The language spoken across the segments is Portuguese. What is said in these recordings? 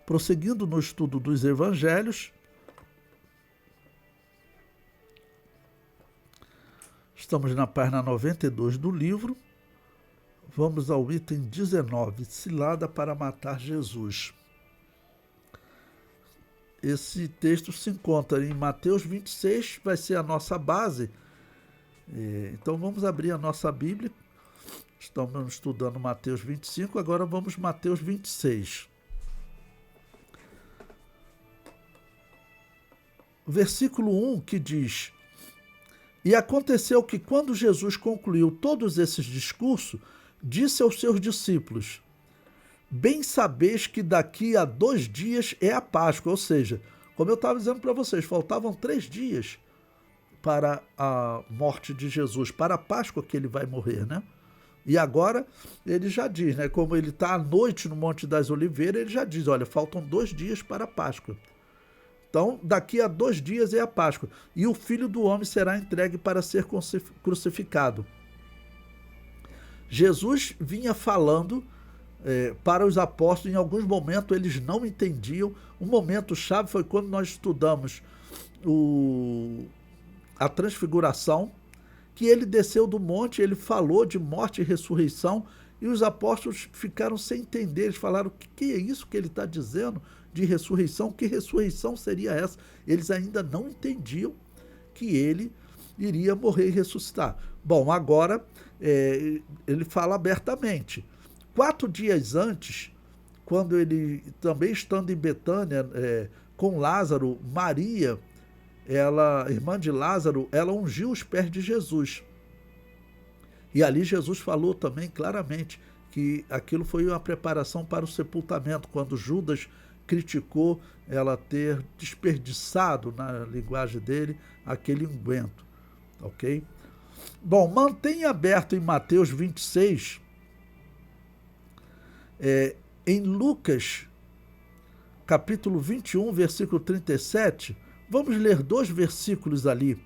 Prosseguindo no estudo dos evangelhos, estamos na página 92 do livro. Vamos ao item 19, cilada para matar Jesus. Esse texto se encontra em Mateus 26, vai ser a nossa base. Então vamos abrir a nossa Bíblia. Estamos estudando Mateus 25, agora vamos Mateus 26. Versículo 1 que diz: E aconteceu que quando Jesus concluiu todos esses discursos, disse aos seus discípulos: Bem sabeis que daqui a 2 dias é a Páscoa. Ou seja, como eu estava dizendo para vocês, faltavam 3 dias para a morte de Jesus, para a Páscoa que ele vai morrer, né? E agora ele já diz, né? Como ele está à noite no Monte das Oliveiras, ele já diz, olha, faltam 2 dias para a Páscoa. Então, daqui a 2 dias é a Páscoa. E o Filho do Homem será entregue para ser crucificado. Jesus vinha falando para os apóstolos, em alguns momentos eles não entendiam. Um momento chave foi quando nós estudamos a transfiguração, que ele desceu do monte, ele falou de morte e ressurreição, e os apóstolos ficaram sem entender. Eles falaram: o que é isso que ele está dizendo de ressurreição? Que ressurreição seria essa? Eles ainda não entendiam que ele iria morrer e ressuscitar. Bom, agora ele fala abertamente. 4 dias antes, quando ele, também estando em Betânia com Lázaro, Maria, irmã de Lázaro, ela ungiu os pés de Jesus. E ali Jesus falou também claramente que aquilo foi uma preparação para o sepultamento, quando Judas criticou ela ter desperdiçado, na linguagem dele, aquele unguento. Ok? Bom, mantenha aberto em Mateus 26, em Lucas, capítulo 21, versículo 37, vamos ler 2 versículos ali.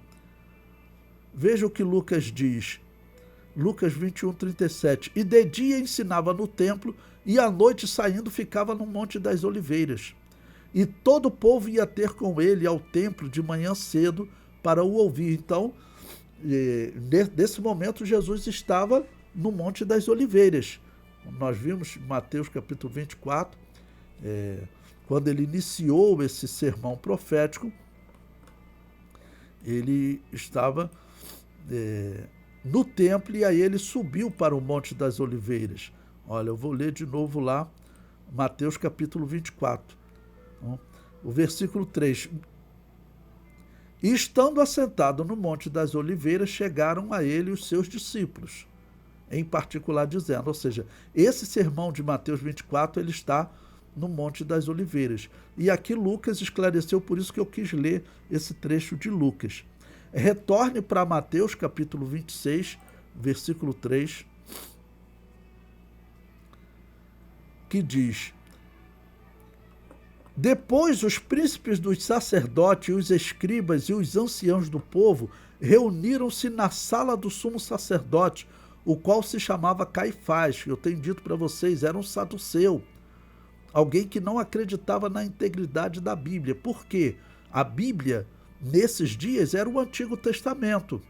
Veja o que Lucas diz. Lucas 21, 37. E de dia ensinava no templo, e à noite saindo ficava no Monte das Oliveiras. E todo o povo ia ter com ele ao templo de manhã cedo para o ouvir. Então, nesse momento, Jesus estava no Monte das Oliveiras. Nós vimos Mateus capítulo 24, quando ele iniciou esse sermão profético, ele estava no templo, e aí ele subiu para o Monte das Oliveiras. Olha, eu vou ler de novo lá, Mateus capítulo 24, o versículo 3. E estando assentado no Monte das Oliveiras, chegaram a ele os seus discípulos, em particular dizendo, ou seja, esse sermão de Mateus 24, ele está no Monte das Oliveiras. E aqui Lucas esclareceu, por isso que eu quis ler esse trecho de Lucas. Retorne para Mateus capítulo 26, versículo 3, que diz: Depois os príncipes dos sacerdotes, os escribas e os anciãos do povo reuniram-se na sala do sumo sacerdote, o qual se chamava Caifás. Eu tenho dito para vocês, era um saduceu, alguém que não acreditava na integridade da Bíblia. Por quê? A Bíblia, nesses dias, era o Antigo Testamento.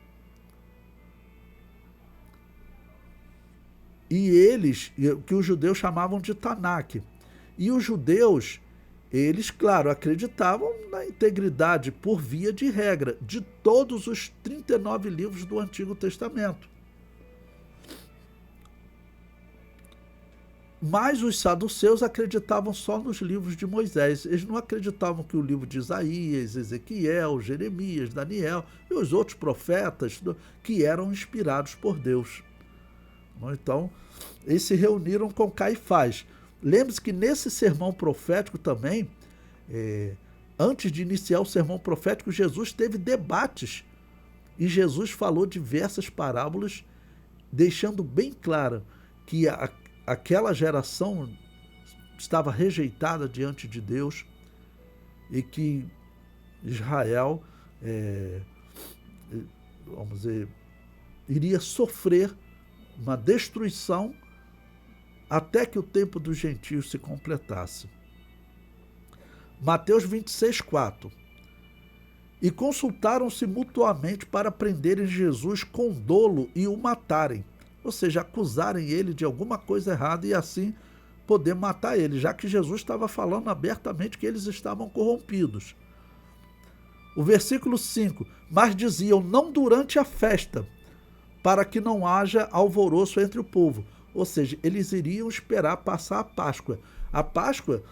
E eles, que os judeus chamavam de Tanakh. E os judeus, eles, claro, acreditavam na integridade, por via de regra, de todos os 39 livros do Antigo Testamento. Mas os saduceus acreditavam só nos livros de Moisés. Eles não acreditavam que o livro de Isaías, Ezequiel, Jeremias, Daniel e os outros profetas que eram inspirados por Deus. Então, eles se reuniram com Caifás. Lembre-se que nesse sermão profético também, antes de iniciar o sermão profético, Jesus teve debates. E Jesus falou diversas parábolas, deixando bem claro que aquela geração estava rejeitada diante de Deus e que Israel, vamos dizer, iria sofrer uma destruição até que o tempo dos gentios se completasse. Mateus 26:4. E consultaram-se mutuamente para prenderem Jesus com dolo e o matarem. Ou seja, acusarem ele de alguma coisa errada e assim poder matar ele, já que Jesus estava falando abertamente que eles estavam corrompidos. O versículo 5. Mas diziam, não durante a festa, para que não haja alvoroço entre o povo. Ou seja, eles iriam esperar passar a Páscoa. A Páscoa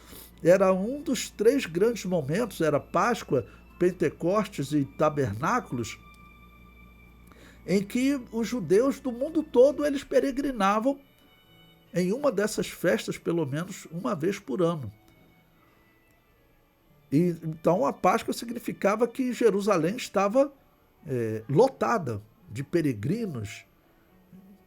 era um dos 3 grandes momentos, era Páscoa, Pentecostes e Tabernáculos, em que os judeus do mundo todo eles peregrinavam em uma dessas festas, pelo menos uma vez por ano. E, então a Páscoa significava que Jerusalém estava lotada de peregrinos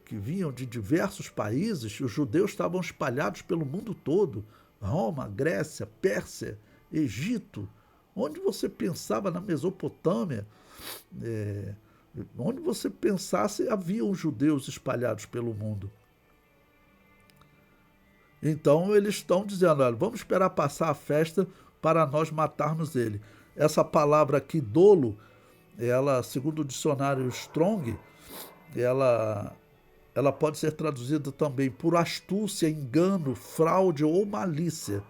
que vinham de diversos países. Os judeus estavam espalhados pelo mundo todo, Roma, Grécia, Pérsia, Egito, onde você pensava, na Mesopotâmia, onde você pensasse, haviam judeus espalhados pelo mundo. Então eles estão dizendo, olha, vamos esperar passar a festa para nós matarmos ele. Essa palavra aqui, dolo, ela, segundo o dicionário Strong, ela pode ser traduzida também por astúcia, engano, fraude ou malícia.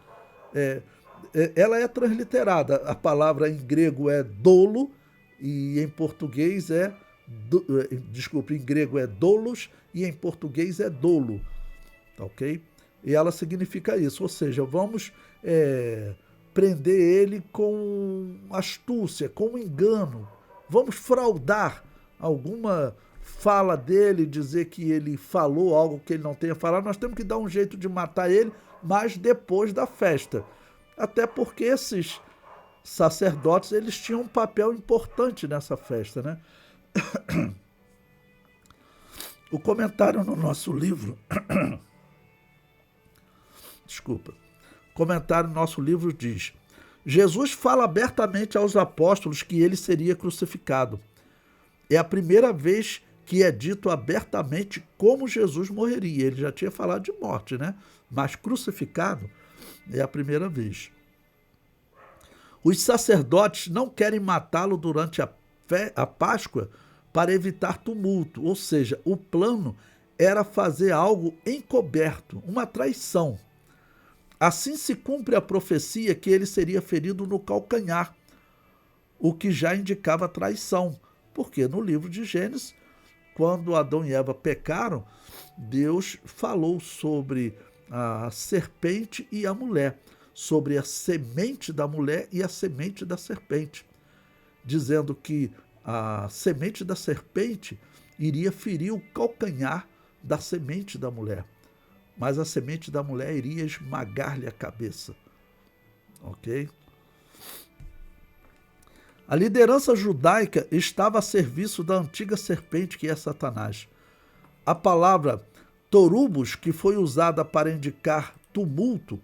Ela é transliterada. A palavra em grego é dolo e em português em grego é dolos e em português é dolo, ok? E ela significa isso, ou seja, vamos prender ele com astúcia, com engano, vamos fraudar alguma fala dele, dizer que ele falou algo que ele não tenha falado, nós temos que dar um jeito de matar ele, mas depois da festa. Até porque esses sacerdotes, eles tinham um papel importante nessa festa, né? O comentário no nosso livro... Desculpa. O comentário no nosso livro diz: Jesus fala abertamente aos apóstolos que ele seria crucificado. É a primeira vez que é dito abertamente como Jesus morreria. Ele já tinha falado de morte, né? Mas crucificado é a primeira vez. Os sacerdotes não querem matá-lo durante a Páscoa para evitar tumulto, ou seja, o plano era fazer algo encoberto, uma traição. Assim se cumpre a profecia que ele seria ferido no calcanhar, o que já indicava traição, porque no livro de Gênesis, quando Adão e Eva pecaram, Deus falou sobre a serpente e a mulher, sobre a semente da mulher e a semente da serpente, dizendo que a semente da serpente iria ferir o calcanhar da semente da mulher, mas a semente da mulher iria esmagar-lhe a cabeça. Ok? A liderança judaica estava a serviço da antiga serpente que é Satanás. A palavra torubos, que foi usada para indicar tumulto,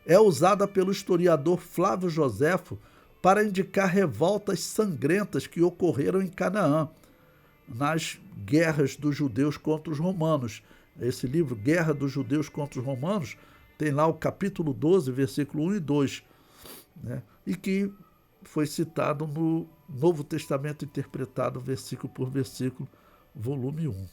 é usada pelo historiador Flávio Joséfo para indicar revoltas sangrentas que ocorreram em Canaã, nas guerras dos judeus contra os romanos. Esse livro, Guerra dos Judeus contra os Romanos, tem lá o capítulo 12, versículo 1 e 2, né? E que foi citado no Novo Testamento Interpretado, versículo por versículo, volume 1.